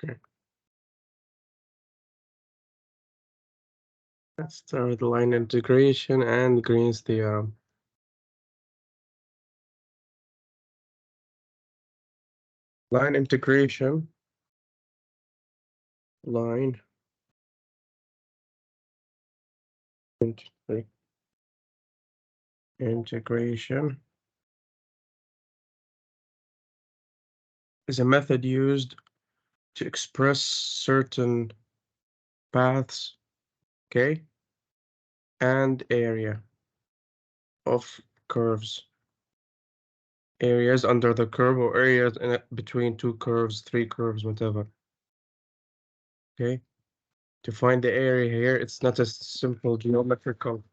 Okay. Let's start with line integration and Green's theorem. Line integration. Line integration is a method used to express certain paths, okay, and area of curves. Areas under the curve or areas in between two curves, three curves, whatever. Okay. To find the area here, it's not a simple geometrical,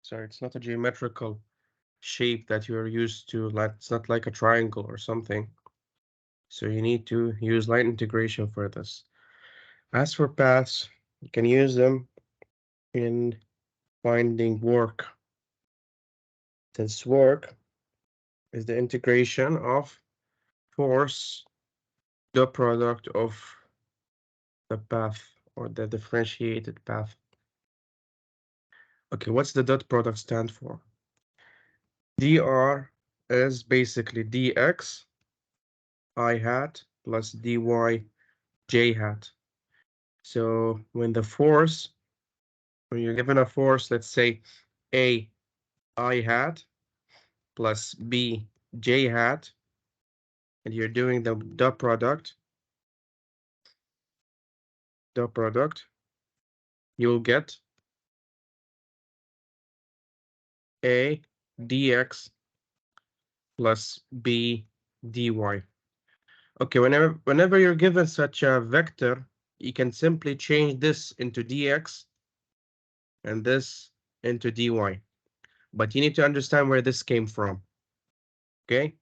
sorry, it's not a geometrical shape that you're used to, like it's not like a triangle or something. So you need to use line integration for this. As for paths, you can use them in finding work. Since work is the integration of force, the product of the path or the differentiated path. Okay, what's the dot product stand for? dr is basically dx I hat plus dy j hat. So when you're given a force, let's say a I hat plus b j hat, and you're doing the dot product, you'll get a dx plus b dy. Okay, whenever you're given such a vector, you can simply change this into dx and this into dy. But you need to understand where this came from. Okay?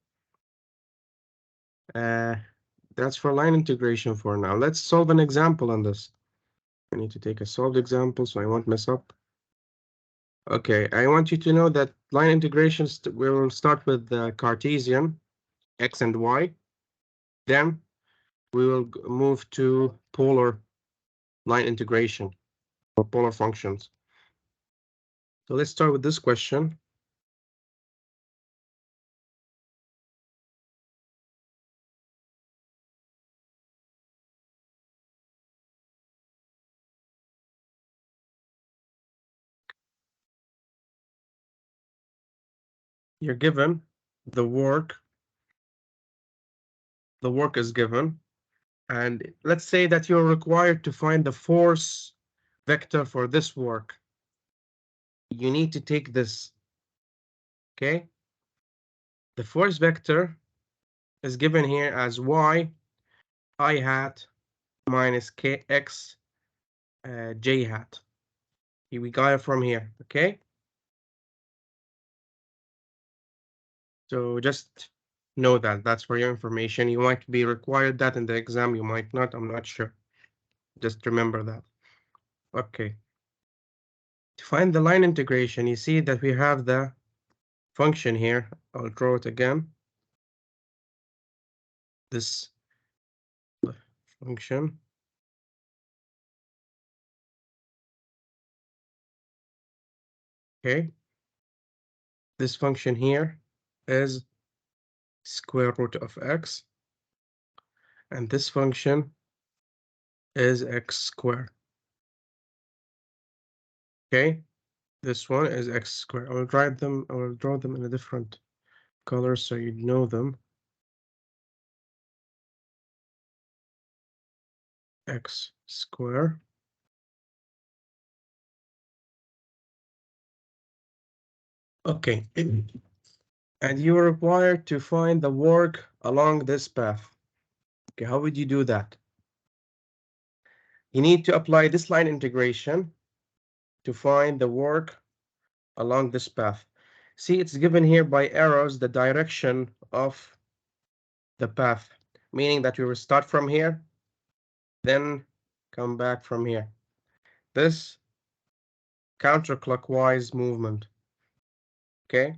That's for line integration for now. Let's solve an example on this. I need to take a solved example so I won't mess up. Okay, I want you to know that line integrations, we will start with the Cartesian, x and y. Then we will move to polar line integration for polar functions. So let's start with this question. You're given the work is given, and let's say that you're required to find the force vector for this work. You need to take this, okay? The force vector is given here as y I hat minus kx j hat. We got it from here, okay? So just know that that's for your information. You might be required that in the exam, you might not, I'm not sure. Just remember that. Okay. To find the line integration, you see that we have the function here. I'll draw it again. This function. Okay. This function here is square root of x. And this function is x squared. Okay. This one is x squared. I will draw them in a different color so you know them. X squared. Okay. And you are required to find the work along this path. Okay, how would you do that? You need to apply this line integration to find the work along this path. See, it's given here by arrows the direction of the path, meaning that we will start from here, then come back from here. This counterclockwise movement. Okay.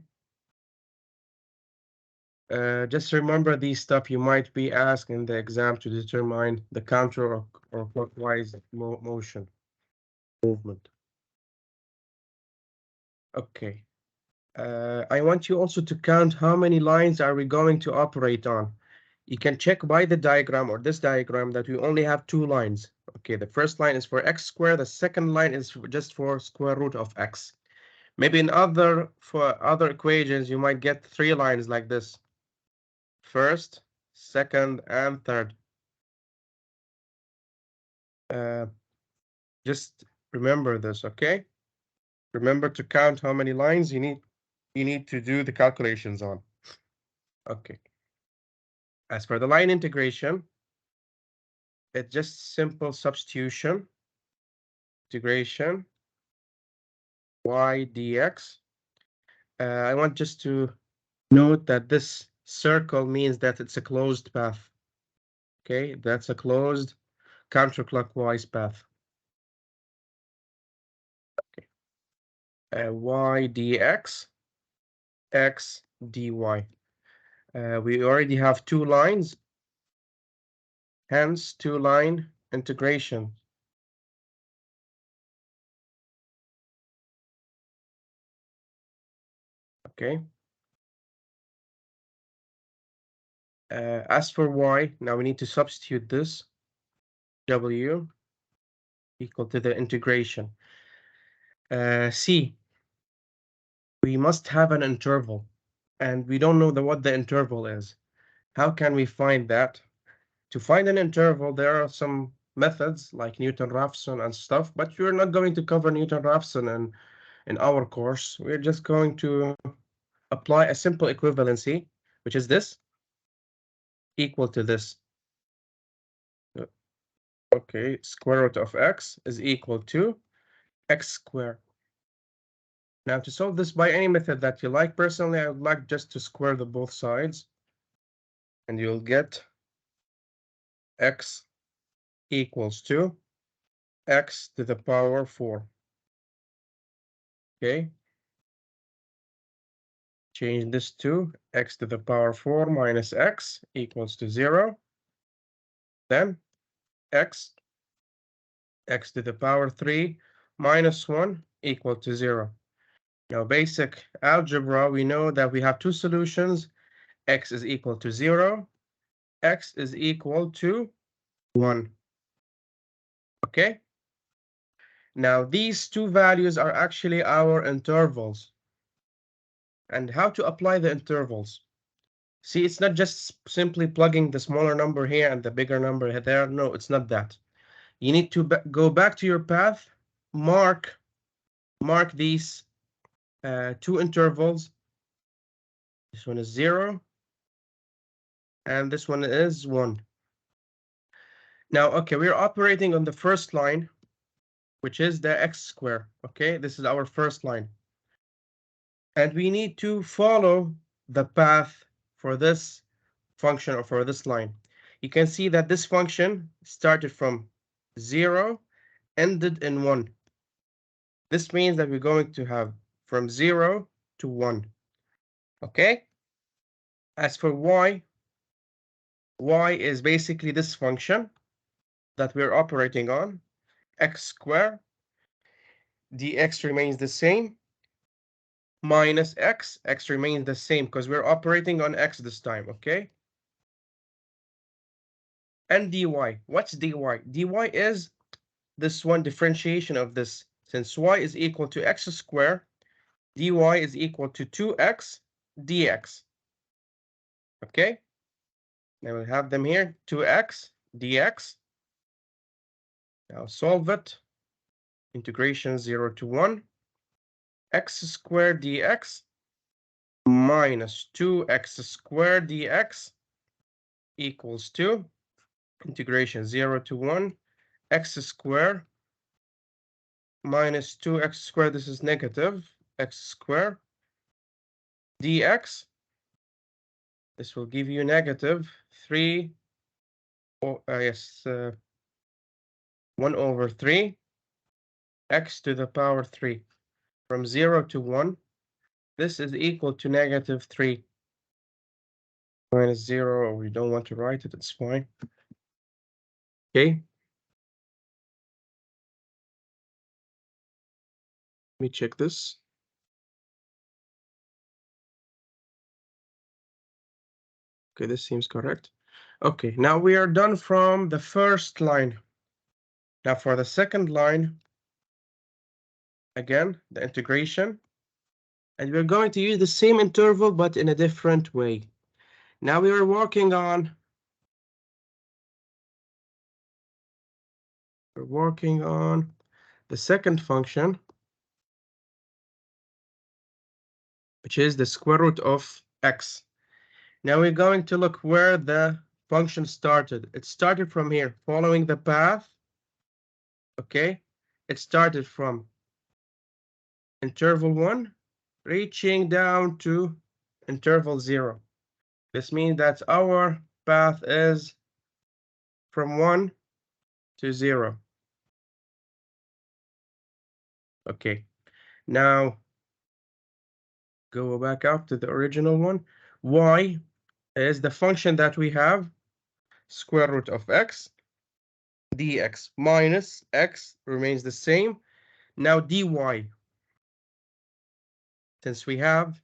Just remember these stuff you might be asked in the exam to determine the counter or clockwise motion movement. Okay. I want you also to count how many lines are we going to operate on. You can check by the diagram or this diagram that we only have 2 lines. Okay, the first line is for x squared, the second line is just for square root of x. Maybe for other equations, you might get 3 lines like this. First, second, and third. Just remember this, okay? Remember to count how many lines you need to do the calculations on. Okay. As for the line integration, it's just simple substitution. Integration y dx. I want just to note that this circle means that it's a closed path. Okay, that's a closed counterclockwise path. Okay. Y dx, x dy. We already have 2 lines, hence 2-line integration. Okay. As for y, now we need to substitute this w equal to the integration. C, we must have an interval, and we don't know what the interval is. How can we find that? To find an interval, there are some methods like Newton-Raphson and stuff, but we're not going to cover Newton-Raphson in our course. We're just going to apply a simple equivalency, which is this, equal to this. Okay, square root of x is equal to x squared. Now, to solve this by any method that you like, personally, I would like just to square the both sides, and you'll get x equals to x to the power 4. Okay, change this to x to the power 4 minus x equals to 0. Then x to the power 3 minus 1 equal to 0. Now, basic algebra, we know that we have 2 solutions. X is equal to 0. X is equal to 1. Okay? Now, these 2 values are actually our intervals. And how to apply the intervals? See, it's not just simply plugging the smaller number here and the bigger number there. No, it's not that. You need to go back to your path, mark these 2 intervals. This one is 0, and this one is 1. Now, okay, we're operating on the first line, which is the x squared. Okay, this is our first line. And we need to follow the path for this function or for this line. You can see that this function started from 0, ended in 1. This means that we're going to have from 0 to 1. Okay? As for y is basically this function that we're operating on, x squared, dx remains the same, minus x remains the same because we're operating on x this time, okay? And dy, what's dy? dy is this one differentiation of this. Since y is equal to x squared, dy is equal to 2x dx. Okay? Now we have them here, 2x dx. Now solve it. Integration 0 to 1. X squared dx minus 2x squared dx equals to integration 0 to 1. X squared minus 2x squared, this is negative, x squared dx. This will give you negative 3, 1 over 3, x to the power 3. From 0 to 1, this is equal to negative 3. minus 0, or we don't want to write it, it's fine. Okay. Let me check this. Okay, this seems correct. Okay, now we are done from the first line. Now for the second line, again, the integration. And we're going to use the same interval, but in a different way. Now we are working on the second function, which is the square root of x. Now we're going to look where the function started. It started from here, following the path. Okay, it started from interval 1, reaching down to interval 0. This means that our path is from 1 to 0. Okay, now go back up to the original one. Y is the function that we have, square root of x, dx minus x remains the same. Now dy, since we have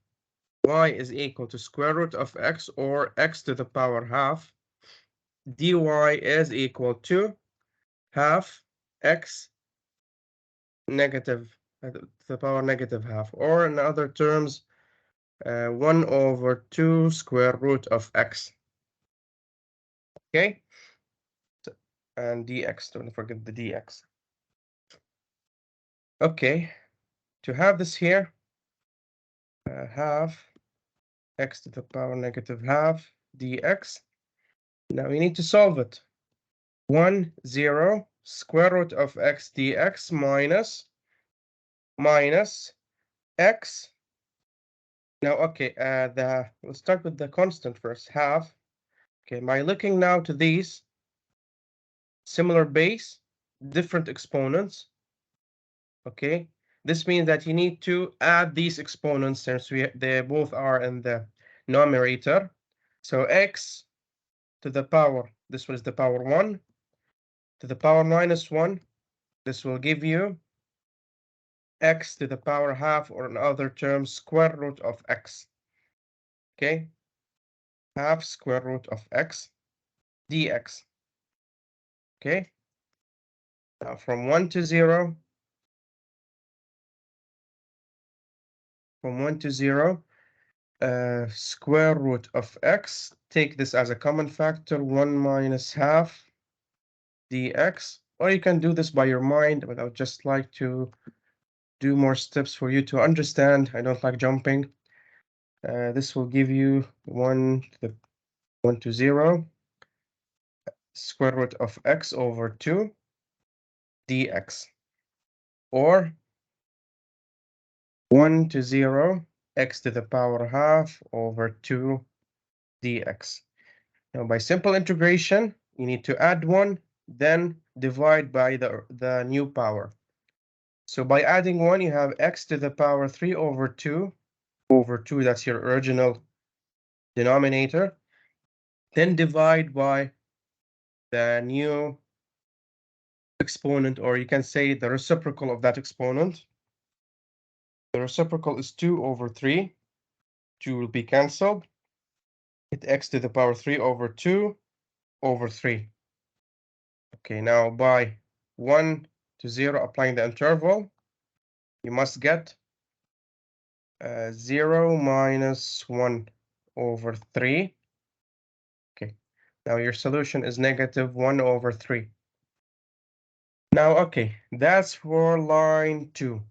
y is equal to square root of x, or x to the power half, dy is equal to half x negative to the power negative half, or in other terms, 1 over 2 square root of x. Okay, and dx, don't forget the dx. Okay, to have this here, half x to the power negative half dx. Now we need to solve it. 1, 0, square root of x dx minus x. Now, okay, let's start with the constant first, half. Okay, by looking now to these, similar base, different exponents. Okay, this means that you need to add these exponents since they both are in the numerator. So x to the power, this one is the power 1, to the power minus 1, this will give you x to the power half, or in other terms, square root of x. Okay, half square root of x dx. Okay, now from 1 to 0, square root of x, take this as a common factor, 1 minus half dx, or you can do this by your mind, but I would just like to do more steps for you to understand. I don't like jumping. This will give you 1 to 0 square root of x over 2 dx, or 1 to 0 x to the power half over 2 dx. Now, by simple integration, you need to add 1, then divide by the new power. So by adding 1, you have x to the power 3 over 2, that's your original denominator. Then divide by the new exponent, or you can say the reciprocal of that exponent. The reciprocal is 2 over 3. 2 will be cancelled. Get x to the power 3 over 2 over 3. Okay, now by 1 to 0, applying the interval, you must get 0 minus 1 over 3. Okay, now your solution is negative 1 over 3. Now, okay, that's for line 2.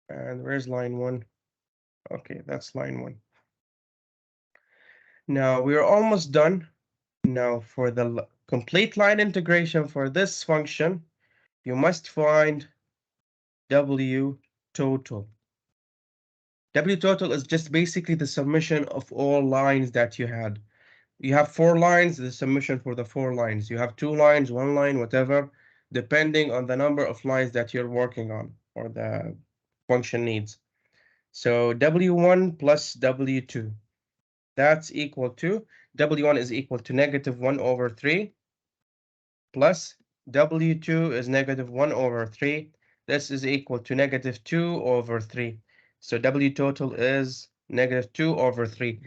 And where's line 1? Okay, that's line 1. Now we're almost done. Now for the complete line integration for this function, you must find W total. W total is just basically the summation of all lines that you had. You have 4 lines, the summation for the 4 lines. You have 2 lines, 1 line, whatever, depending on the number of lines that you're working on or the function needs. So W1 plus W2. That's equal to, W1 is equal to -1/3 plus W2 is -1/3. This is equal to -2/3. So W total is -2/3.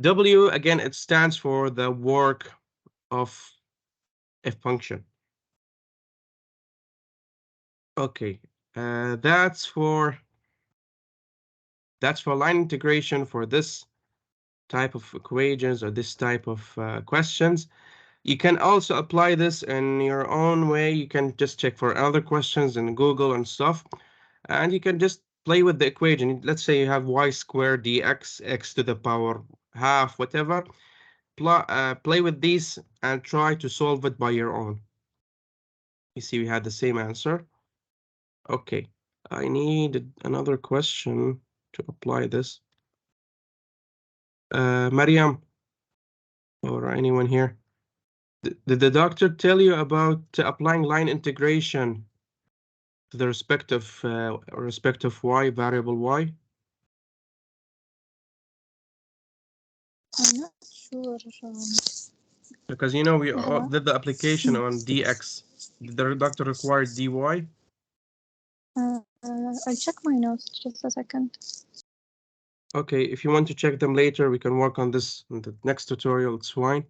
W, again, it stands for the work of a function. Okay, that's for line integration for this type of equations or this type of questions. You can also apply this in your own way. You can just check for other questions in Google and stuff, and you can just play with the equation. Let's say you have y squared dx, x to the power half, whatever. Play with these and try to solve it by your own. You see we had the same answer. Okay, I need another question to apply this. Mariam, or anyone here? Did the doctor tell you about applying line integration to the respective y, variable y? I'm not sure. Because you know we all Uh, did the application on dx. Did the doctor require dy? I'll check my notes just a second. Okay, if you want to check them later, we can work on this in the next tutorial. It's fine.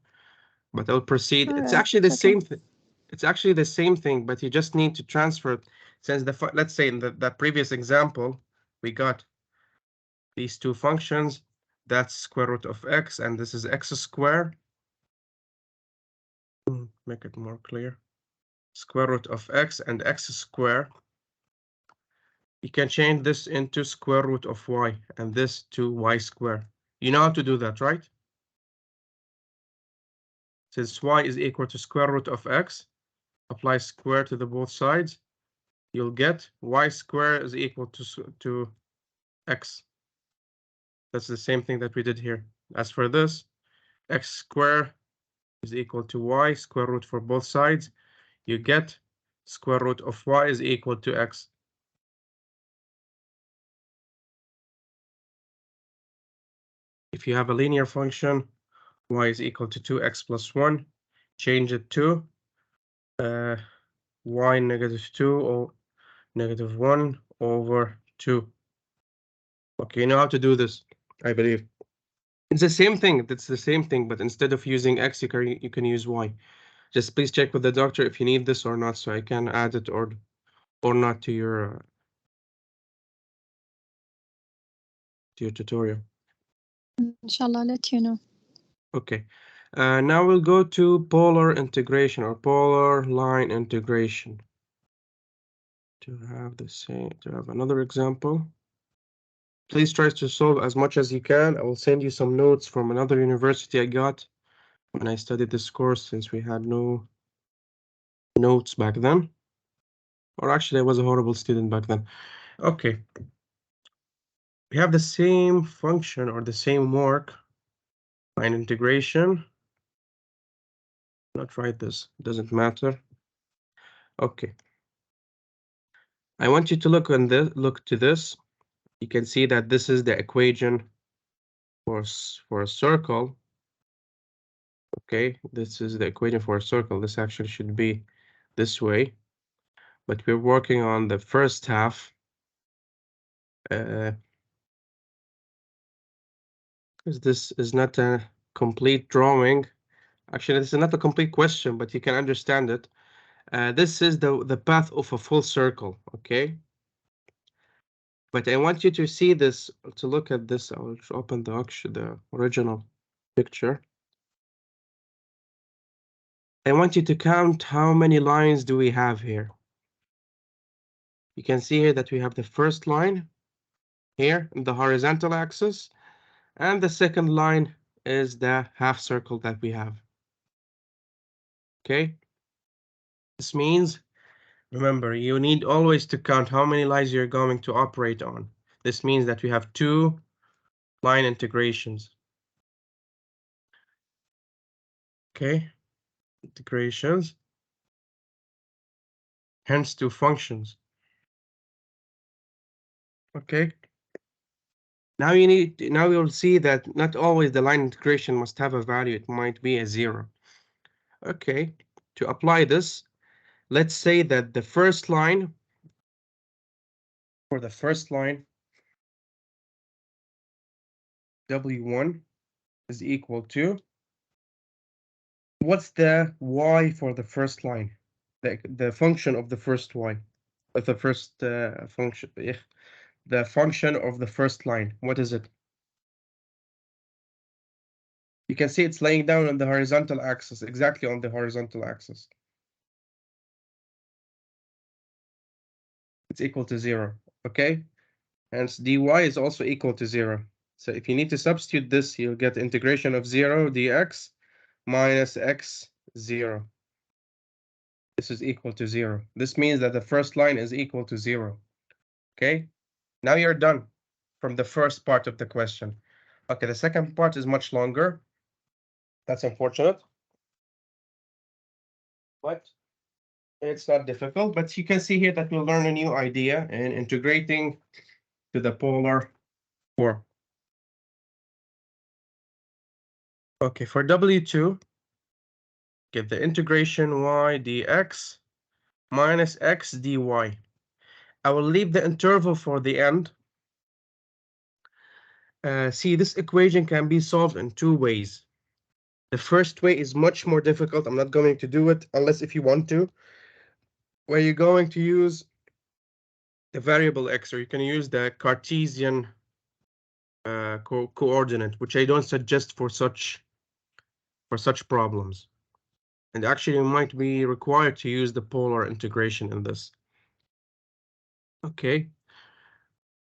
But I'll proceed. All It's right, actually the it's okay. same thing. It's actually the same thing, but you just need to transfer it. Since let's say in the previous example, we got these two functions. That's square root of x, and this is x squared. Make it more clear. Square root of x and x squared. You can change this into square root of y and this to y squared. You know how to do that, right? Since y is equal to square root of x, apply square to the both sides. You'll get y squared is equal to x. That's the same thing that we did here. As for this, x squared is equal to y, square root for both sides. You get square root of y is equal to x. If you have a linear function, y is equal to 2x plus 1, change it to y -2 or -1 over 2. Okay, you know how to do this, I believe. It's the same thing. It's the same thing, but instead of using x, you can use y. Just please check with the doctor if you need this or not, so I can add it or not to your tutorial. Inshallah, I'll let you know. Okay. Now we'll go to polar integration or polar line integration. To have another example. Please try to solve as much as you can. I will send you some notes from another university I got when I studied this course, since we had no notes back then. Or actually, I was a horrible student back then. Okay. We have the same function or the same work. Line integration. Not write this, doesn't matter. Okay. I want you to look to this. You can see that this is the equation for a circle. Okay, this is the equation for a circle. This actually should be this way, but we're working on the first half. Because this is not a complete drawing. Actually, this is not a complete question, but you can understand it. This is the path of a full circle, okay? But I want you to see this, to look at this. I'll open the original picture. I want you to count how many lines do we have here. You can see here that we have the first line here in the horizontal axis, and the second line is the half circle that we have. Okay? This means, remember, you need always to count how many lines you're going to operate on. This means that we have 2 line integrations. Okay? Integrations. Hence 2 functions. Okay? Now you'll see that not always the line integration must have a value. It might be a 0. Okay, to apply this, let's say that the first line, for the first line, W1 is equal to, what's the y for the first line? The function of the first y, of the first function, the function of the first line. What is it? You can see it's laying down on the horizontal axis, exactly on the horizontal axis. It's equal to 0, okay? Hence dy is also equal to 0. So if you need to substitute this, you'll get integration of 0 dx minus x 0. This is equal to 0. This means that the first line is equal to 0. Okay? Now you're done from the first part of the question. Okay, the second part is much longer. That's unfortunate. But it's not difficult. But you can see here that we'll learn a new idea in integrating to the polar form. Okay, for W2, get the integration y dx minus x dy. I will leave the interval for the end. See, this equation can be solved in two ways. The first way is much more difficult. I'm not going to do it unless if you want to, where you're going to use the variable x, or you can use the Cartesian coordinate, which I don't suggest for such problems. And actually, you might be required to use the polar integration in this. Okay.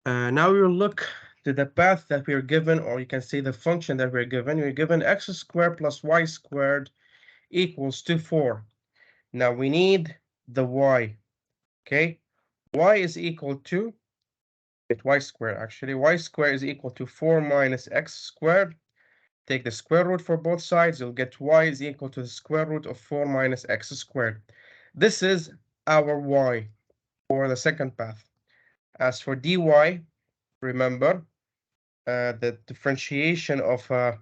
Now we'll look to the path that we're given, or you can say the function that we're given. We're given x squared plus y squared equals to 4. Now we need the y, okay? Y is equal to, y squared actually, y squared is equal to 4 minus x squared. Take the square root for both sides, you'll get y is equal to the square root of 4 minus x squared. This is our y for the second path. As for dy, remember, the differentiation of a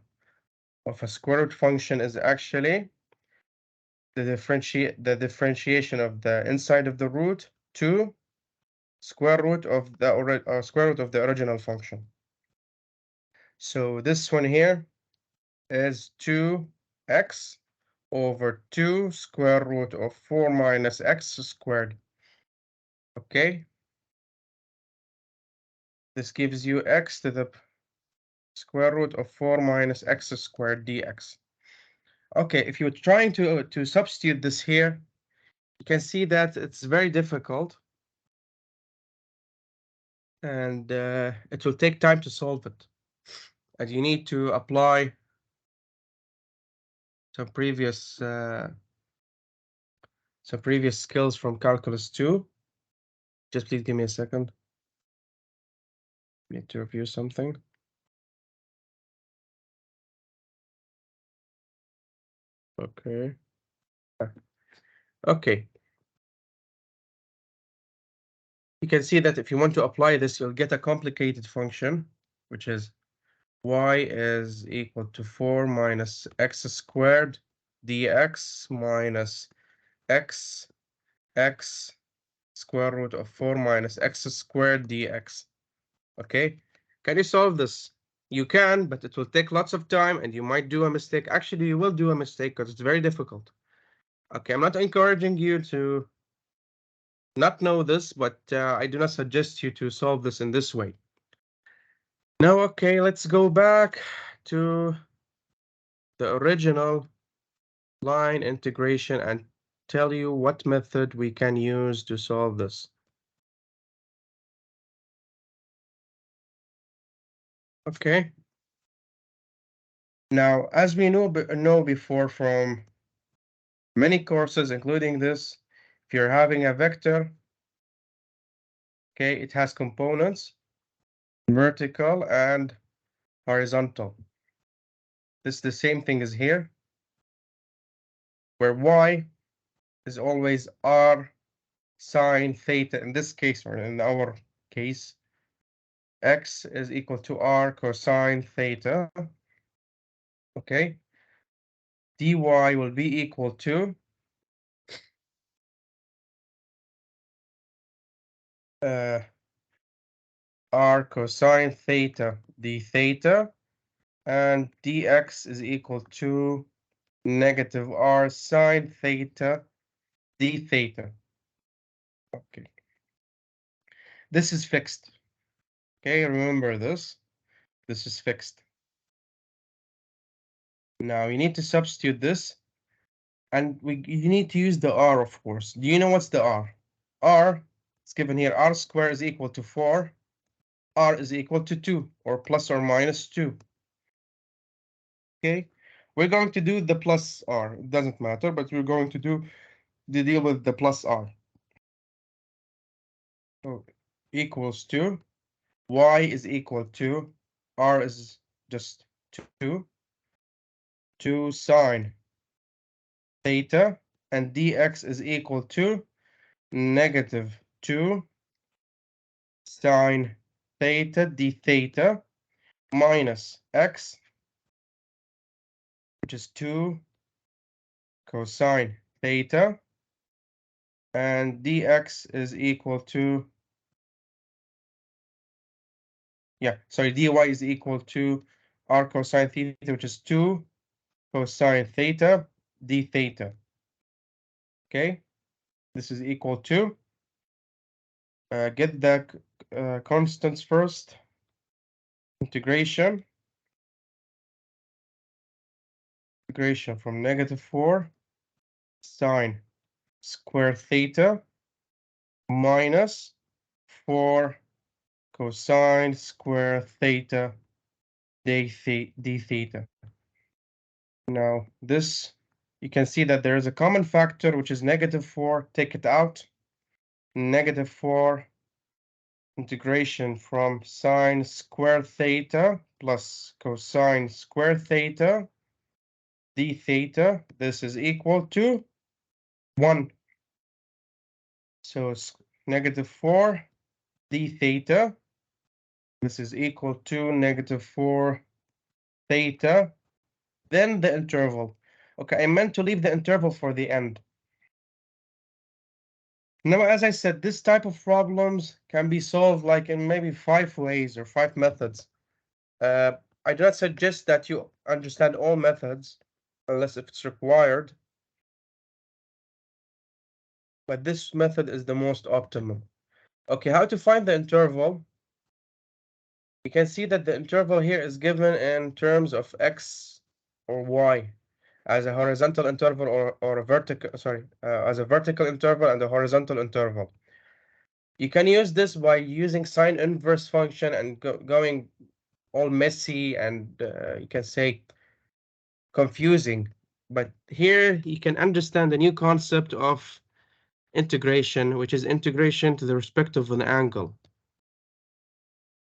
square root function is actually the differentiation of the inside of the root to square root of the original function. So this one here is 2x over 2 square root of 4 minus x squared. Okay, this gives you x to the square root of 4 minus x squared dx. Okay, if you're trying to substitute this here, you can see that it's very difficult, and it will take time to solve it. And you need to apply some previous skills from calculus 2. Just please give me a second. I need to review something. Okay. Okay. You can see that if you want to apply this, you'll get a complicated function, which is y is equal to 4 minus x squared dx minus x square root of 4 minus x squared dx. Okay, can you solve this? You can, but it will take lots of time and you might do a mistake. Actually, you will do a mistake because it's very difficult. Okay, I'm not encouraging you to not know this, but I do not suggest you to solve this in this way. Now, okay, let's go back to the original line integration and tell you what method we can use to solve this. Okay. Now, as we know before from many courses, including this, if you're having a vector, okay, it has components, vertical and horizontal. This is the same thing as here, where y is always r sine theta in this case, or in our case, x is equal to r cosine theta. Okay. dy will be equal to r cosine theta d theta, and dx is equal to negative r sine theta d theta. Okay. This is fixed. Okay, remember this. This is fixed. Now you need to substitute this, and you need to use the r, of course. Do you know what's the r? R, it's given here, r squared is equal to 4. R is equal to 2, or plus or minus 2. Okay, we're going to do the plus r. It doesn't matter, but we're going to do the deal with the plus r. So equals to y is equal to r is just 2 sine theta, and dx is equal to negative 2 sine theta d theta minus x, which is 2 cosine theta, and dx is equal to, dy is equal to r cosine theta, which is 2 cosine theta d theta. Okay, this is equal to, get the constants first, integration from negative 4 sine square theta minus 4 cosine square theta d theta. Now this, you can see that there is a common factor, which is negative 4. Take it out. Negative 4 integration from sine square theta plus cosine square theta d theta. This is equal to 1. So it's negative 4 d theta. This is equal to negative 4 theta. Then the interval. Okay, I meant to leave the interval for the end. Now, as I said, this type of problems can be solved like in maybe 5 ways or 5 methods. I do not suggest that you understand all methods unless if it's required, but this method is the most optimal. Okay, how to find the interval? You can see that the interval here is given in terms of x or y as a horizontal interval or a vertical, as a vertical interval and a horizontal interval. You can use this by using sine inverse function and going all messy and you can say confusing. But here you can understand the new concept of integration, which is integration to the respect of an angle.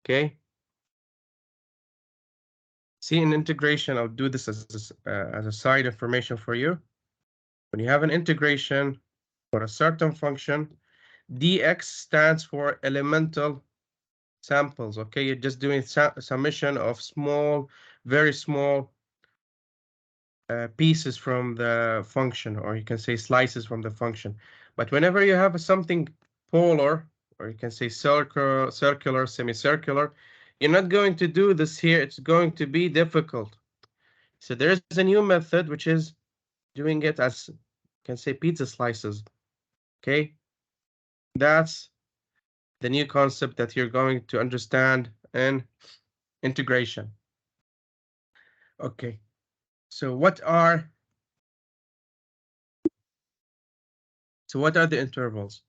Okay. See, in integration, I'll do this as a side information for you. When you have an integration for a certain function, dx stands for elemental samples. Okay, you're just doing summation of small, very small pieces from the function, or you can say slices from the function. But whenever you have something polar, or you can say circular, semicircular, you're not going to do this here. It's going to be difficult. So there's a new method, which is doing it as, you can say, pizza slices. Okay, that's the new concept that you're going to understand in integration. Okay, so what are the intervals?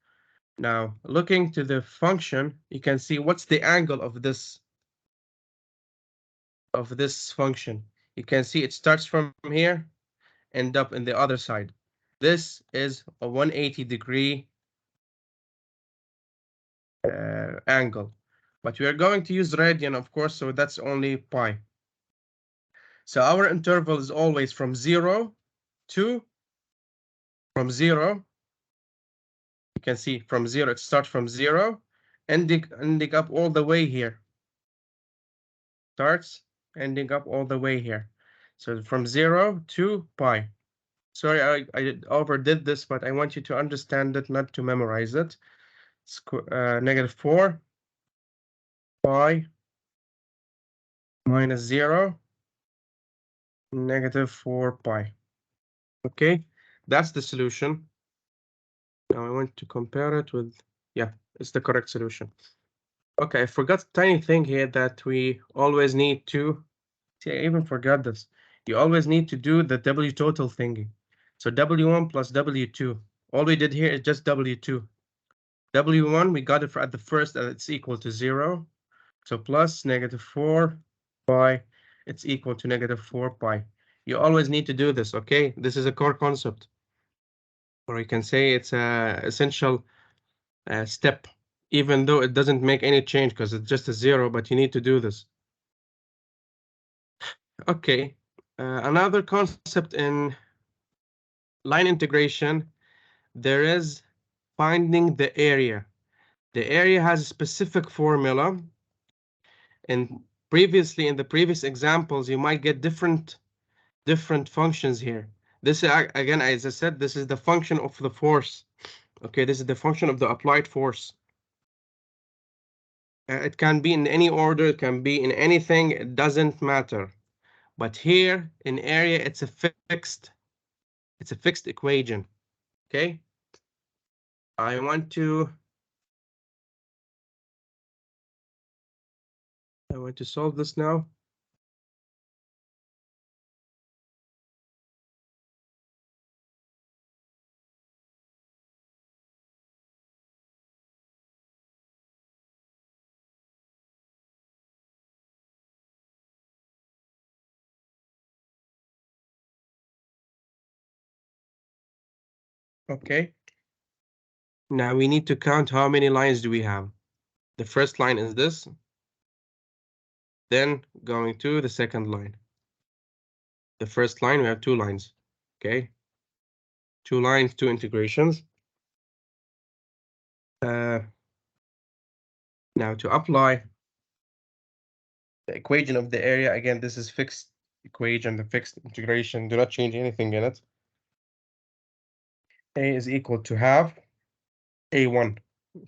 Now, looking to the function, you can see what's the angle of this function. You can see it starts from here, end up in the other side. This is a 180-degree angle, but we are going to use radian, of course, so that's only pi. So our interval is always from 0 to, from 0, you can see from 0, it starts from 0, ending up all the way here. starts ending up all the way here. So from 0 to pi. Sorry, I overdid this, but I want you to understand it, not to memorize it. Negative 4 pi minus 0, negative 4 pi. Okay, that's the solution. Now I want to compare it with, yeah, it's the correct solution. Okay, I forgot a tiny thing here that we always need to, see, I even forgot this. You always need to do the W total thingy. So W1 plus W2. All we did here is just W2. W1, we got it at the first, and it's equal to 0. So plus negative 4 pi, it's equal to negative 4 pi. You always need to do this, okay? This is a core concept. Or you can say it's a essential step, even though it doesn't make any change because it's just a 0, but you need to do this. Okay, another concept in line integration, there is finding the area. The area has a specific formula, and previously in the previous examples, you might get different functions here. This again, as I said, this is the function of the force. Okay, this is the function of the applied force. It can be in any order, it can be in anything, it doesn't matter. But here in area, it's a fixed equation. Okay, I want to solve this now. Okay. Now we need to count how many lines do we have. The first line is this. Then going to the second line. The first line, we have 2 lines. Okay. 2 lines, 2 integrations. Now to apply the equation of the area, again, this is fixed equation, the fixed integration. Do not change anything in it. A is equal to half A1.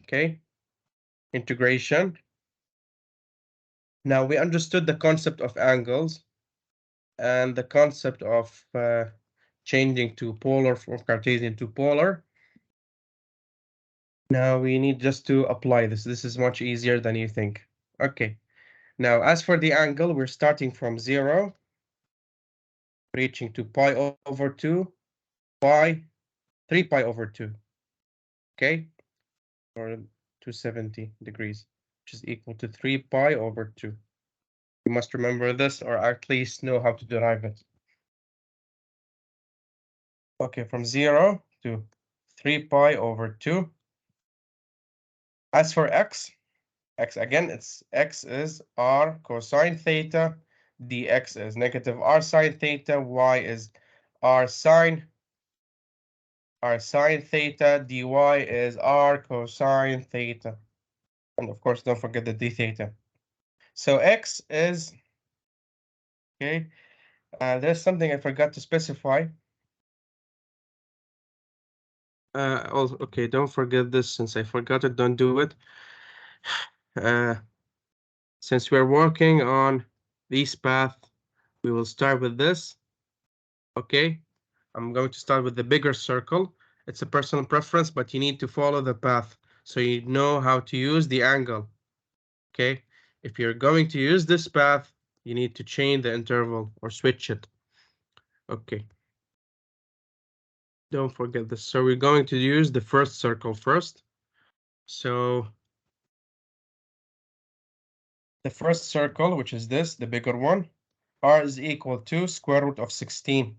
Okay. Integration. Now we understood the concept of angles and the concept of changing to polar from Cartesian to polar. Now we need just to apply this. This is much easier than you think. Okay. Now, as for the angle, we're starting from 0, reaching to pi over 2, pi, 3 pi over 2. Okay? Or 270 degrees, which is equal to 3 pi over 2. You must remember this, or at least know how to derive it. Okay, from 0 to 3 pi over 2. As for x again, x is r cosine theta, dx is negative r sine theta, y is r sine theta, dy is r cosine theta. And of course, don't forget the d theta. So x is, okay, there's something I forgot to specify. Also, okay, don't forget this. Since I forgot it, don't do it. Since we're working on this path, we will start with this. Okay, I'm going to start with the bigger circle. It's a personal preference, but you need to follow the path so you know how to use the angle. Okay, if you're going to use this path, you need to change the interval or switch it. Okay. Don't forget this. So we're going to use the first circle first. So the first circle, which is this, the bigger one, r is equal to square root of 16.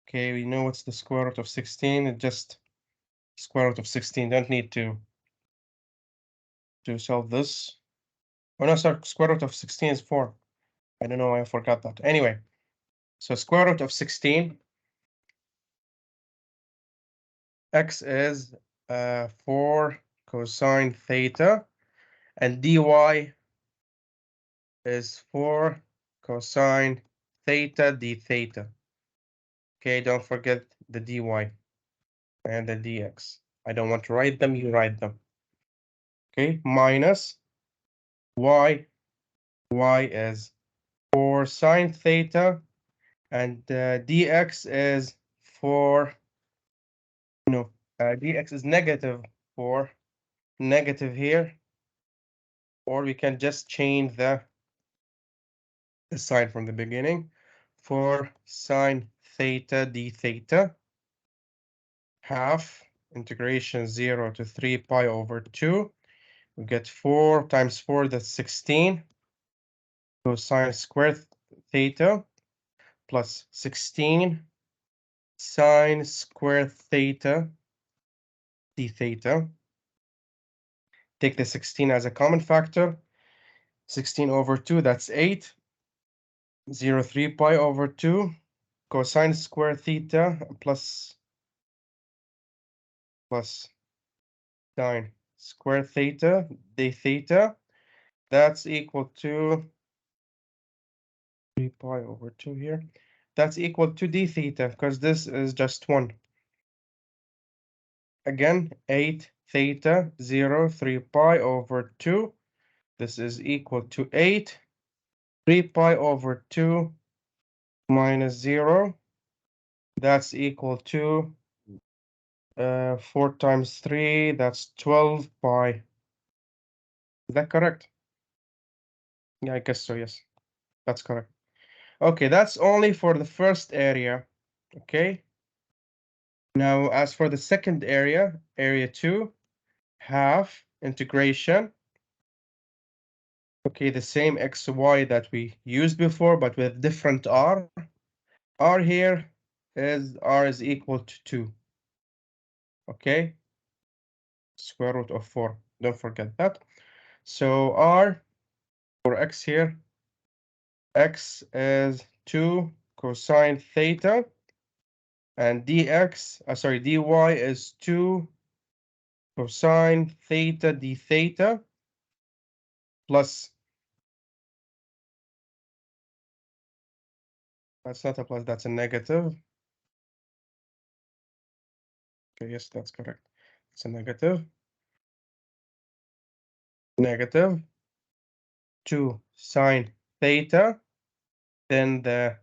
Okay, we know what's the square root of 16. It just square root of 16. Don't need to solve this. Oh no, sorry, square root of 16 is 4. I don't know why I forgot that. Anyway, so square root of 16. X is 4 cosine theta. and dy is 4 cosine theta d theta. Okay, don't forget the dy and the dx. I don't want to write them, you write them. Okay, minus y is 4 sine theta, and dx is 4, no, dx is negative 4, negative here, or we can just change the sign from the beginning. 4 sine theta d theta, half integration 0 to 3 pi over 2. We get 4 times 4, that's 16. Cosine squared theta plus 16 sine squared theta d theta. Take the 16 as a common factor. 16 over 2, that's 8. 0, 3 pi over 2. Cosine squared theta plus sine squared theta d theta. That's equal to 3 pi over 2 here. That's equal to d theta, because this is just 1. Again, 8 theta, 0, 3 pi over 2. This is equal to 8. 3 pi over 2 minus 0. That's equal to 4 times 3. That's 12 pi. Is that correct? Yeah, I guess so, yes. That's correct. Okay, that's only for the first area. Okay. Now, as for the second area, area 2, half integration. Okay, the same x, y that we used before, but with different r. R here is r is equal to 2. Okay, square root of 4. Don't forget that. So r for x here, x is 2 cosine theta, and dx, sorry, dy is 2 cosine theta d theta plus, that's not a plus, that's a negative. Okay, yes, that's correct. It's a negative. Negative 2 sine theta, then the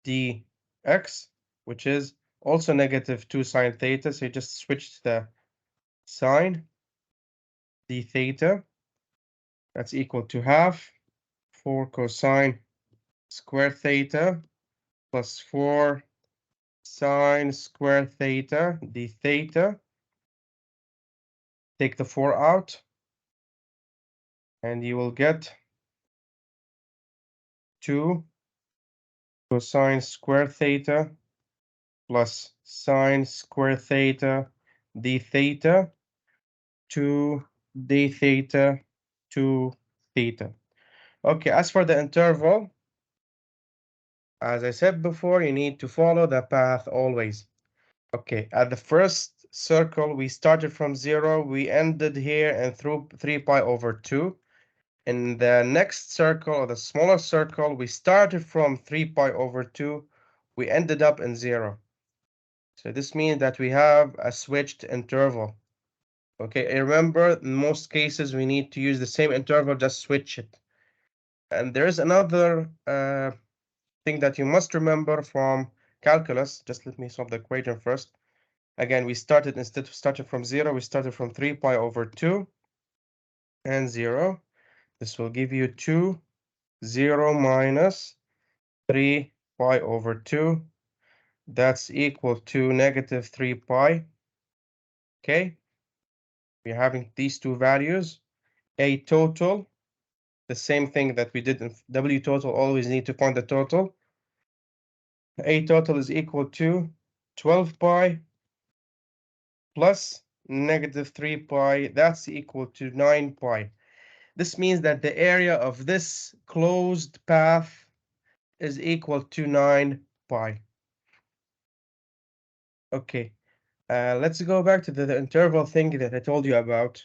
dx, which is also negative 2 sine theta. So you just switch the sine d theta. That's equal to half 4 cosine square theta plus 4 sine square theta d theta. Take the 4 out, and you will get 2 cosine square theta plus sine square theta d theta, 2 d theta, 2 theta. Okay, as for the interval, as I said before, you need to follow the path always. Okay, at the first circle, we started from 0, we ended here and through 3 pi over 2. In the next circle, or the smaller circle, we started from 3 pi over 2, we ended up in 0. So this means that we have a switched interval. Okay, and remember, in most cases, we need to use the same interval, just switch it. And there's another thing that you must remember from calculus. Just let me solve the equation first. Again, we started, instead of starting from 0, we started from 3 pi over 2 and 0. This will give you 2, 0 minus 3 pi over 2. That's equal to negative 3 pi. Okay, we're having these two values. A total, the same thing that we did in W total, always need to find the total. A total is equal to 12 pi plus negative 3 pi, that's equal to 9 pi. This means that the area of this closed path is equal to 9 pi. Okay, let's go back to the interval thing that I told you about.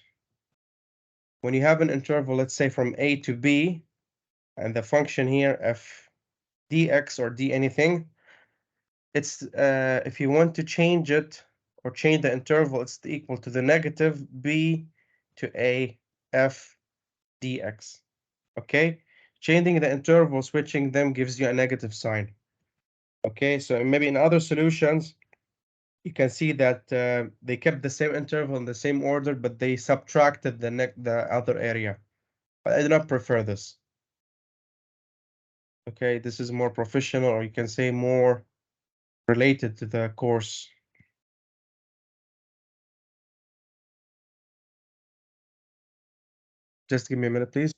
when you have an interval, let's say from A to B, and the function here f dx or d anything, it's if you want to change it or change the interval, it's equal to the negative b to a f dx. Okay, changing the interval, switching them gives you a negative sign. Okay, so maybe in other solutions, you can see that they kept the same interval in the same order, but they subtracted the other area. But I do not prefer this. Okay, this is more professional, or you can say more related to the course. Just give me a minute, please.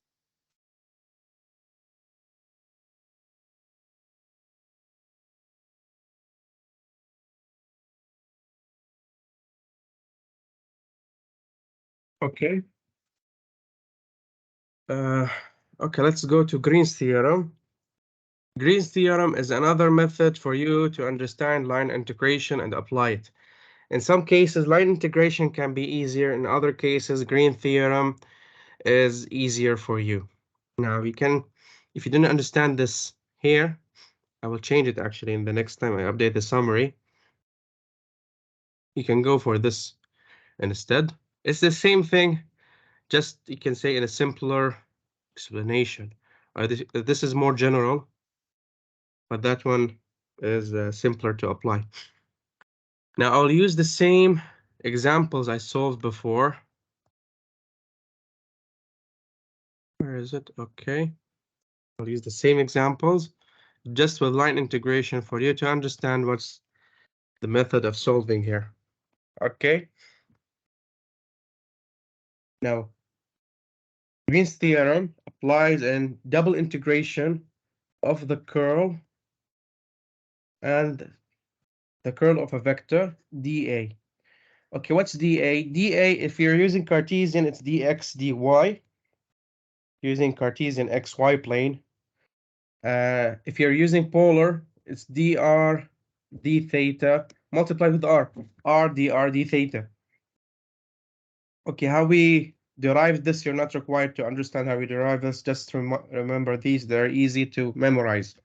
Okay. Uh, okay, let's go to Green's theorem. Green's theorem is another method for you to understand line integration and apply it. In some cases, line integration can be easier. In other cases, Green theorem is easier for you. Now, you can, if you didn't understand this here, I will change it actually in the next time I update the summary. You can go for this instead. It's the same thing, just you can say in a simpler explanation. This is more general, but that one is simpler to apply. Now I'll use the same examples I solved before. Where is it? Okay. I'll use the same examples, just with line integration for you to understand what's the method of solving here. Okay. Now, Green's theorem applies in double integration of the curl and the curl of a vector dA. Okay, what's dA? dA, if you're using Cartesian, it's dx dy, using Cartesian xy plane. If you're using polar, it's dr d theta multiplied with r dr d theta. Okay, how we derive this, you're not required to understand how we derive this. Just remember these, they're easy to memorize.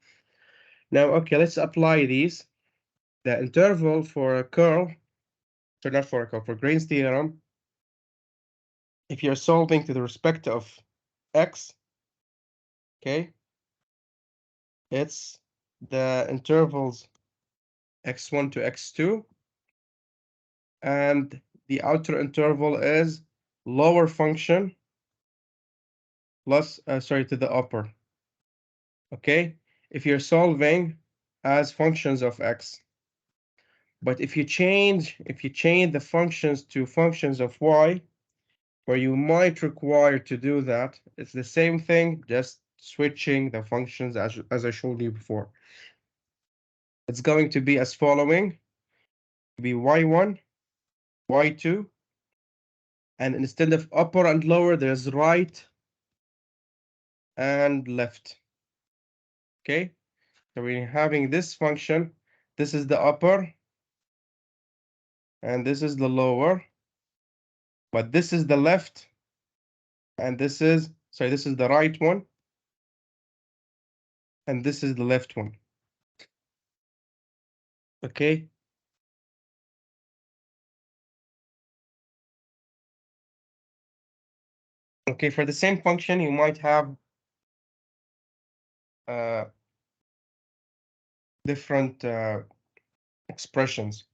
Now, okay, let's apply these. The interval for a curl, so not for a curl, for Green's theorem, if you're solving to the respect of x, okay, it's the intervals x1 to x2, and the outer interval is lower function plus, sorry, to the upper. Okay, if you're solving as functions of x, but if you change the functions to functions of y, where you might require to do that, it's the same thing, just switching the functions as I showed you before. It's going to be as following: be y1, y2, and instead of upper and lower, there's right and left. Okay, so we're having this function. This is the upper, and this is the lower, but this is the left, and this is, sorry, this is the right one, and this is the left one. Okay. Okay, for the same function, you might have different expressions.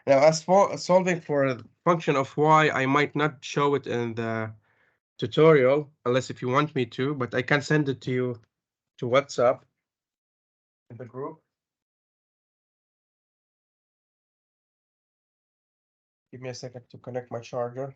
Now, as for solving for a function of y, I might not show it in the tutorial, unless if you want me to, but I can send it to you to WhatsApp in the group. Give me a second to connect my charger.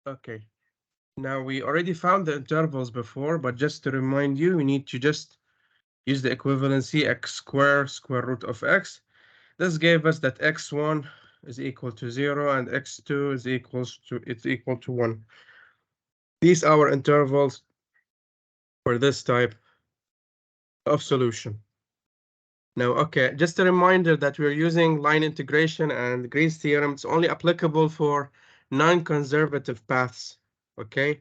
Okay. Now we already found the intervals before, but just to remind you, we need to just use the equivalency x square root of x. This gave us that x1 is equal to 0 and x2 is equal to 1. These are our intervals for this type of solution. Now, okay, just a reminder that we're using line integration and Green's theorem. It's only applicable for non-conservative paths, okay?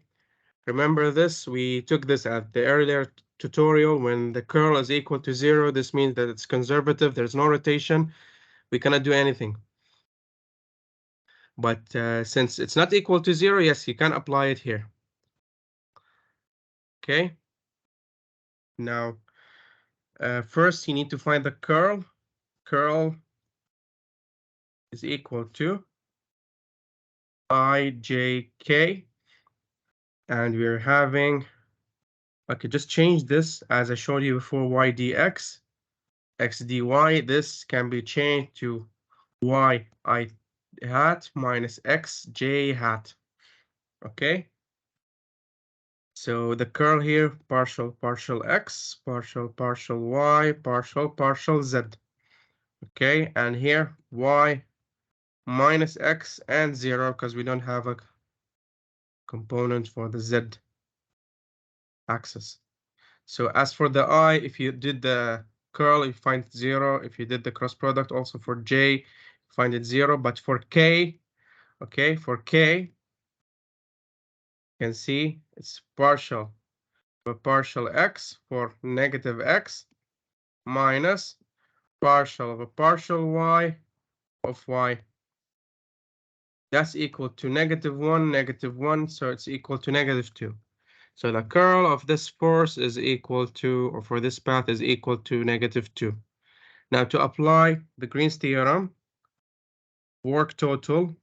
Remember this, we took this at the earlier tutorial. When the curl is equal to 0, this means that it's conservative, there's no rotation, we cannot do anything. But since it's not equal to 0, yes, you can apply it here. Okay. Now, first you need to find the curl. Curl is equal to ijk, and we're having, okay, just change this as I showed you before, y dx, x dy. This can be changed to y I hat minus x j hat. Okay. So the curl here, partial x, partial y, partial z. Okay, and here y minus x and 0 because we don't have a component for the z axis. So as for the I, if you did the curl, you find 0. If you did the cross product also for j, find it 0. But for k, okay, for k, you can see it's partial x for negative x minus partial of a partial y of y. That's equal to -1, so it's equal to -2. So the curl of this force is equal to, or for this path is equal to -2. Now to apply the Green's theorem, work total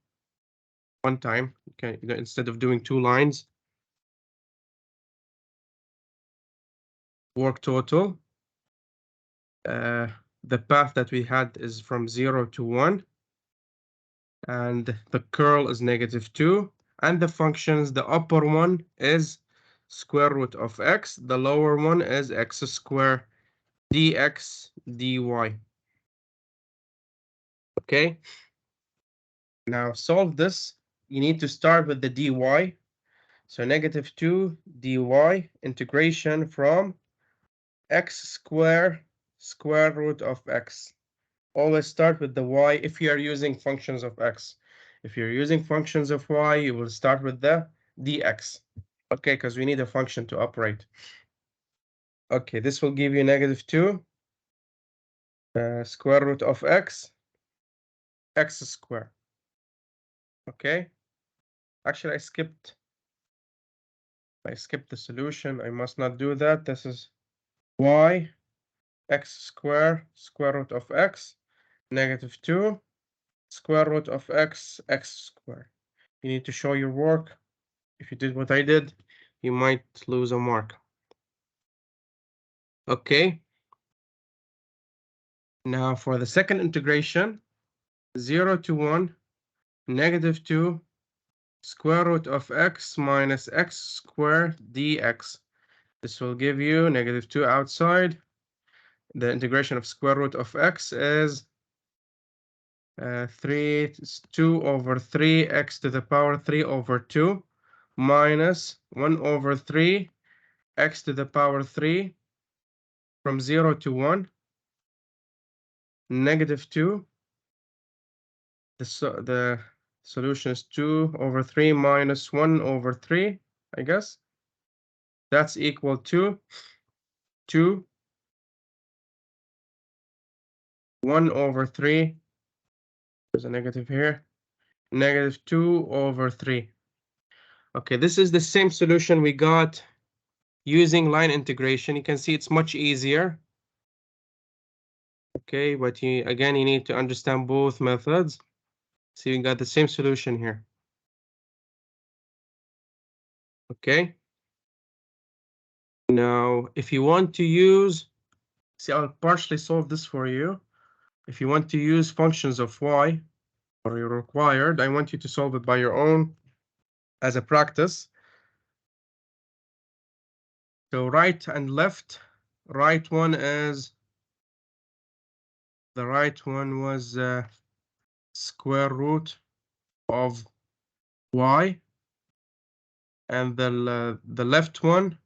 one time, okay, instead of doing 2 lines, work total. The path that we had is from 0 to 1, and the curl is -2, and the functions, the upper one is square root of x, the lower one is x squared dx dy. Okay, now solve this. You need to start with the dy. So -2 dy integration from x squared square root of x. Always start with the y if you are using functions of x. If you're using functions of y, you will start with the dx. Okay, because we need a function to operate. Okay, this will give you -2 square root of x squared. Okay, actually I skipped the solution. I must not do that. This is y x squared square root of x -2 square root of x squared. You need to show your work. If you did what I did, you might lose a mark. Okay. Now for the second integration, 0 to 1, -2 square root of x minus x squared dx. This will give you -2 outside. The integration of square root of x is 2 over 3 x to the power 3 over 2 minus 1 over 3 x to the power 3 from 0 to 1, -2. The solution is 2 over 3 minus 1 over 3, I guess. That's equal to 2, 1 over 3. There's a negative here. -2 over 3. Okay, this is the same solution we got using line integration. You can see it's much easier. Okay, but again, you need to understand both methods. So you got the same solution here. Okay. Now, if you want to use, see, I'll partially solve this for you. If you want to use functions of y, or you're required, I want you to solve it by your own as a practice. So right and left, right one is, the right one was square root of y, and the left one,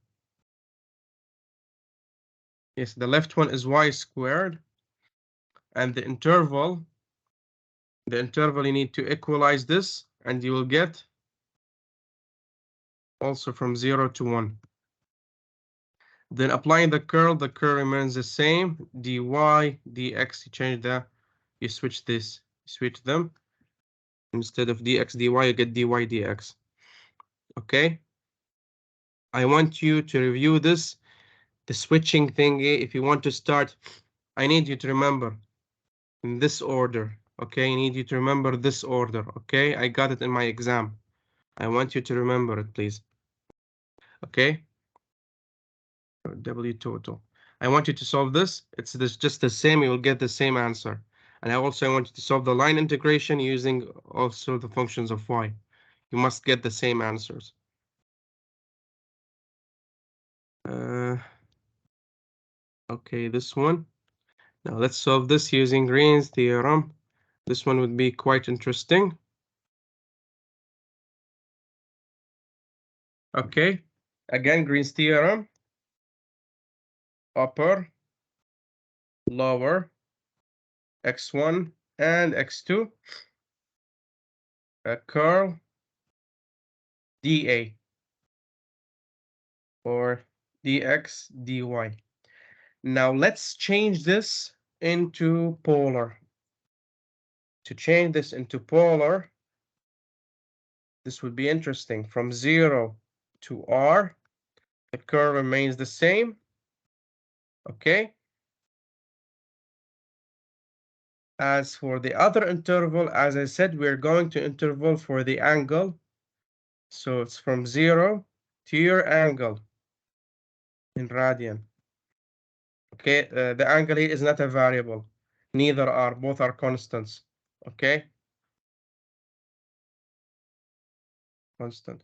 yes, the left one is y squared, and the interval you need to equalize this, and you will get also from 0 to 1. Then applying the curl remains the same. dy, dx, you change you switch switch them. Instead of dx, dy, you get dy, dx. Okay? I want you to review this, the switching thingy. If you want to start, I need you to remember in this order. Okay? I need you to remember this order. Okay? I got it in my exam. I want you to remember it, please. Okay? W total. I want you to solve this. It's just the same. You will get the same answer. And I also want you to solve the line integration using also the functions of y. You must get the same answers. Okay, this one. Now let's solve this using Green's theorem. This one would be quite interesting. Okay, again, Green's theorem. Upper, lower, x1 and x2. Curl dA or dx dy. Now let's change this into polar. To change this into polar, this would be interesting. From 0 to r, the curve remains the same. Okay. As for the other interval, as I said, we're going to interval for the angle. So it's from 0 to your angle in radian. Okay, the angle here is not a variable. Neither are, both are constants. Okay, constant.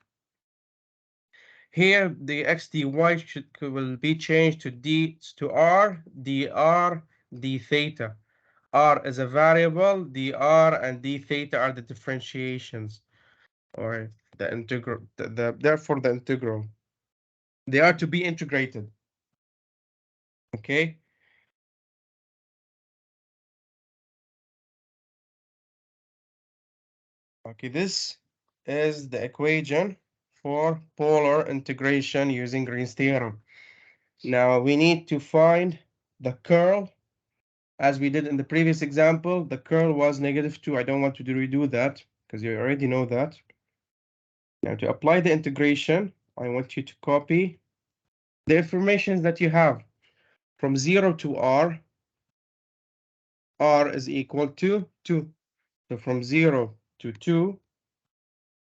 Here, the x dy will be changed to r, dr, d theta. R is a variable, dr and d theta are the differentiations, or the integral, therefore the integral. They are to be integrated. Okay. Okay, this is the equation for polar integration using Green's theorem. Now we need to find the curl. As we did in the previous example, the curl was -2. I don't want to redo that because you already know that. Now to apply the integration, I want you to copy the information that you have. From 0 to r is equal to 2. So from 0 to 2,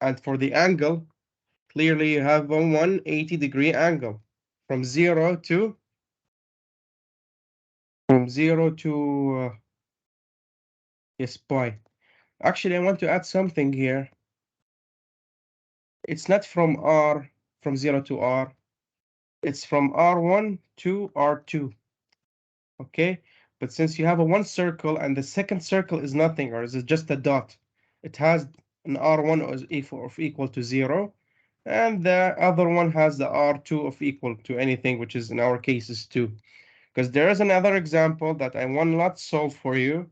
and for the angle, clearly you have a 180-degree angle. From 0 to yes, pi. Actually, I want to add something here. It's not from 0 to r. It's from r1 to r2. Okay, but since you have a one circle and the second circle is nothing, or is it just a dot, it has an r1 is equal to 0, and the other one has the r2 of equal to anything, which is in our case is 2. Because there is another example that I will not solve for you,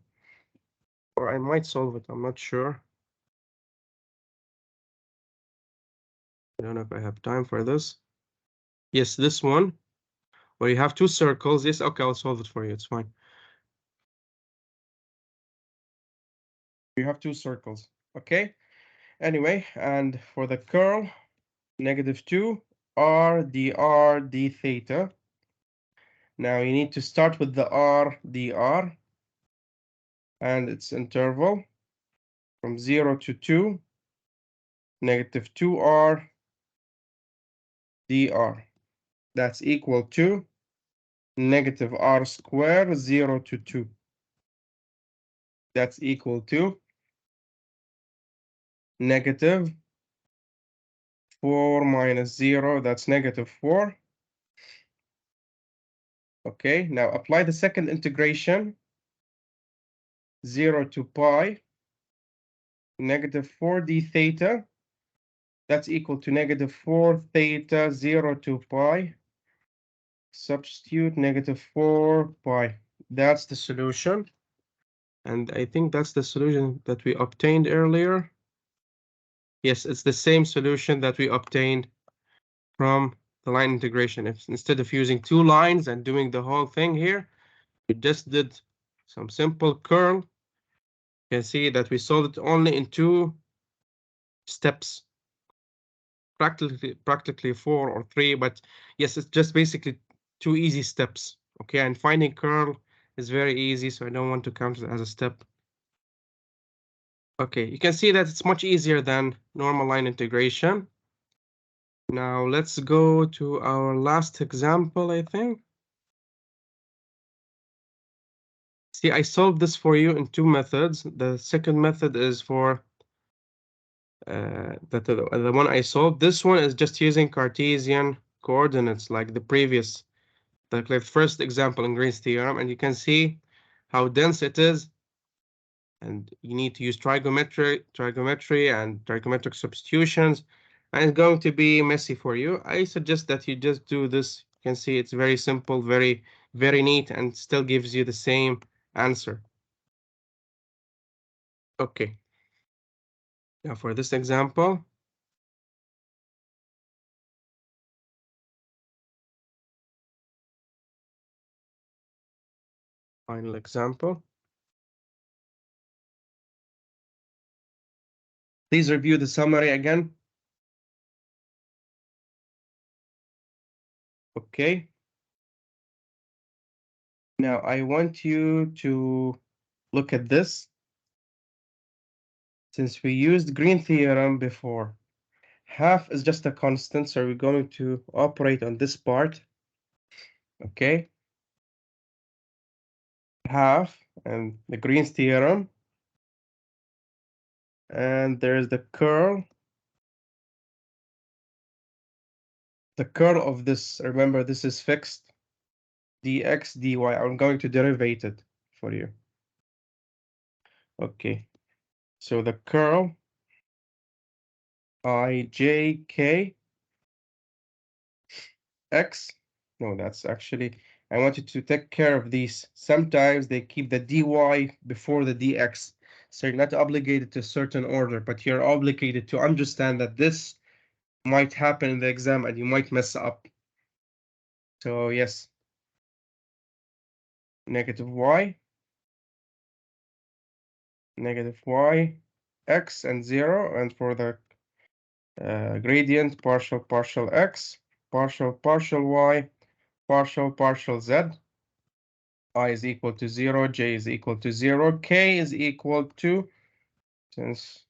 or I might solve it, I'm not sure. I don't know if I have time for this. Yes, this one, where you have two circles. Yes, okay, I'll solve it for you, it's fine. You have two circles, okay? Anyway, and for the curl, -2 r dr d theta. Now you need to start with the r dr and its interval from 0 to 2, -2r dr. That's equal to -r squared 0 to 2. That's equal to -4 minus 0. That's -4. Okay, now apply the second integration, 0 to pi. negative 4d theta. That's equal to negative 4 theta 0 to pi. Substitute negative 4 pi. That's the solution. And I think that's the solution that we obtained earlier. Yes, it's the same solution that we obtained from the line integration. If instead of using two lines and doing the whole thing here, we just did some simple curl. You can see that we solved it only in two steps, practically four or three, but yes, it's just basically two easy steps. Okay, and finding curl is very easy, so I don't want to count it as a step. Okay, you can see that it's much easier than normal line integration. Now let's go to our last example, I think. See, I solved this for you in two methods. The second method is for the one I solved. This one is just using Cartesian coordinates like the previous, like the first example in Green's theorem, and you can see how dense it is. And you need to use trigonometry and trigonometric substitutions, and it's going to be messy for you. I suggest that you just do this. You can see it's very simple, very neat, and still gives you the same answer. Okay. Now for this example, final example. Please review the summary again. Okay. Now I want you to look at this. Since we used Green theorem before, half is just a constant, so we're going to operate on this part. Okay. Half and the Green's theorem. And there's the curl. The curl of this, remember, this is fixed. dx, dy. I'm going to derivate it for you. Okay. So the curl I, j, k, x. No, that's actually, I want you to take care of these. Sometimes they keep the dy before the dx. So you're not obligated to a certain order, but you're obligated to understand that this might happen in the exam and you might mess up. So yes, negative y, x and 0, and for the gradient, partial x, partial y, partial z. I is equal to 0, j is equal to 0, k is equal to, since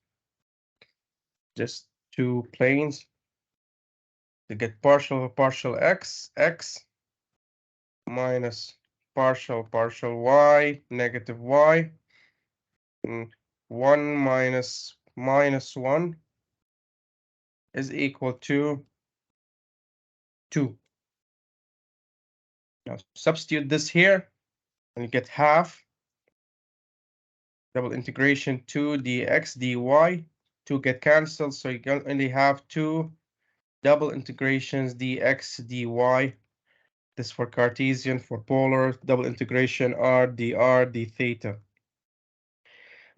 just two planes, to get partial x minus partial y, negative y, and 1 minus 1 is equal to 2. Now substitute this here, and you get half double integration 2 dx dy. 2 get cancelled, so you can only have 2 double integrations dx dy. This for Cartesian, for polar, double integration r dr d theta.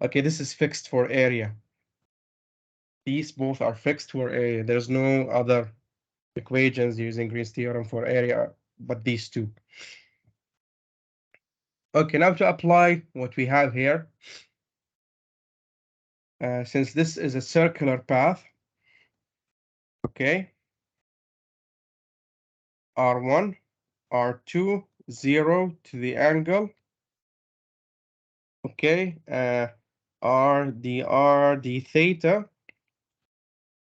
Okay, this is fixed for area. These both are fixed for area. There's no other equations using Green's theorem for area but these two. Okay, now to apply what we have here. Since this is a circular path, okay, R1, R2, 0 to the angle, okay, R d theta.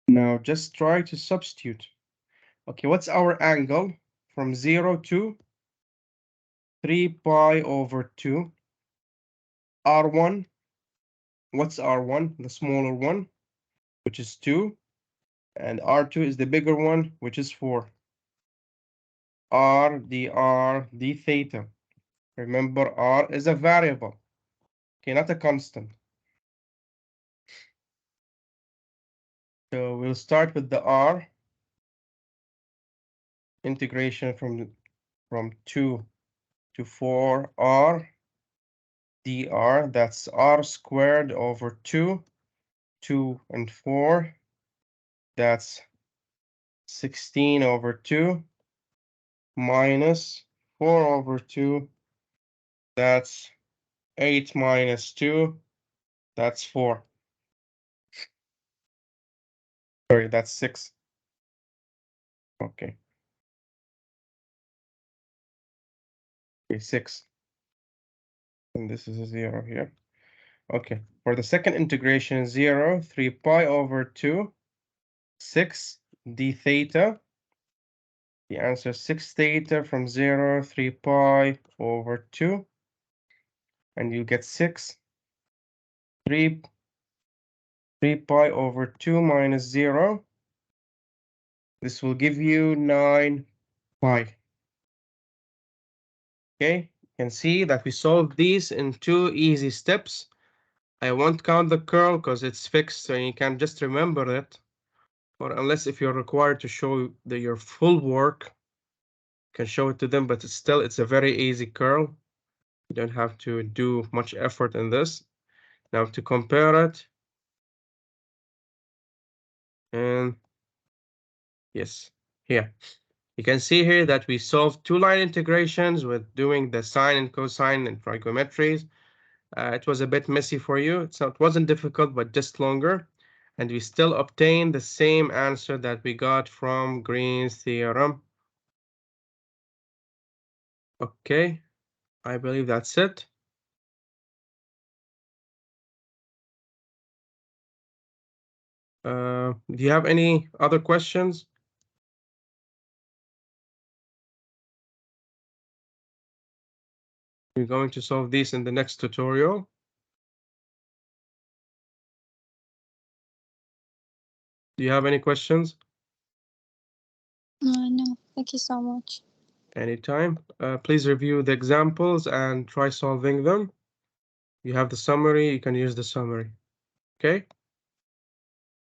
Now just try to substitute. Okay, what's our angle from 0 to 3 pi over 2? R1, what's R1? The smaller one, which is 2, and R2 is the bigger one, which is 4. R d theta. Remember, R is a variable, okay, not a constant. So we'll start with the R integration from 2 to 4R dr. That's R squared over 2, 2 and 4. That's 16 over 2 minus 4 over 2. That's 8 minus 2. That's 4. Sorry, that's 6. Okay. Okay, 6. And this is a 0 here. Okay. For the second integration, 0, 3 pi over 2, 6 d theta. The answer is 6 theta from 0, 3 pi over 2. And you get 6. 3 pi over 2 minus 0. This will give you 9 pi. Okay, you can see that we solved these in 2 easy steps. I won't count the curl because it's fixed, so you can just remember it. Or unless if you're required to show your full work, you can show it to them, but it's a very easy curl. You don't have to do much effort in this. Now to compare it, and yes, here. You can see here that we solved 2 line integrations with doing the sine and cosine and trigonometries. It was a bit messy for you. It wasn't difficult, but just longer. And we still obtained the same answer that we got from Green's theorem. Okay, I believe that's it. Do you have any other questions? We're going to solve these in the next tutorial. Do you have any questions? No, thank you so much. Anytime. Please review the examples and try solving them. You have the summary, you can use the summary. Okay?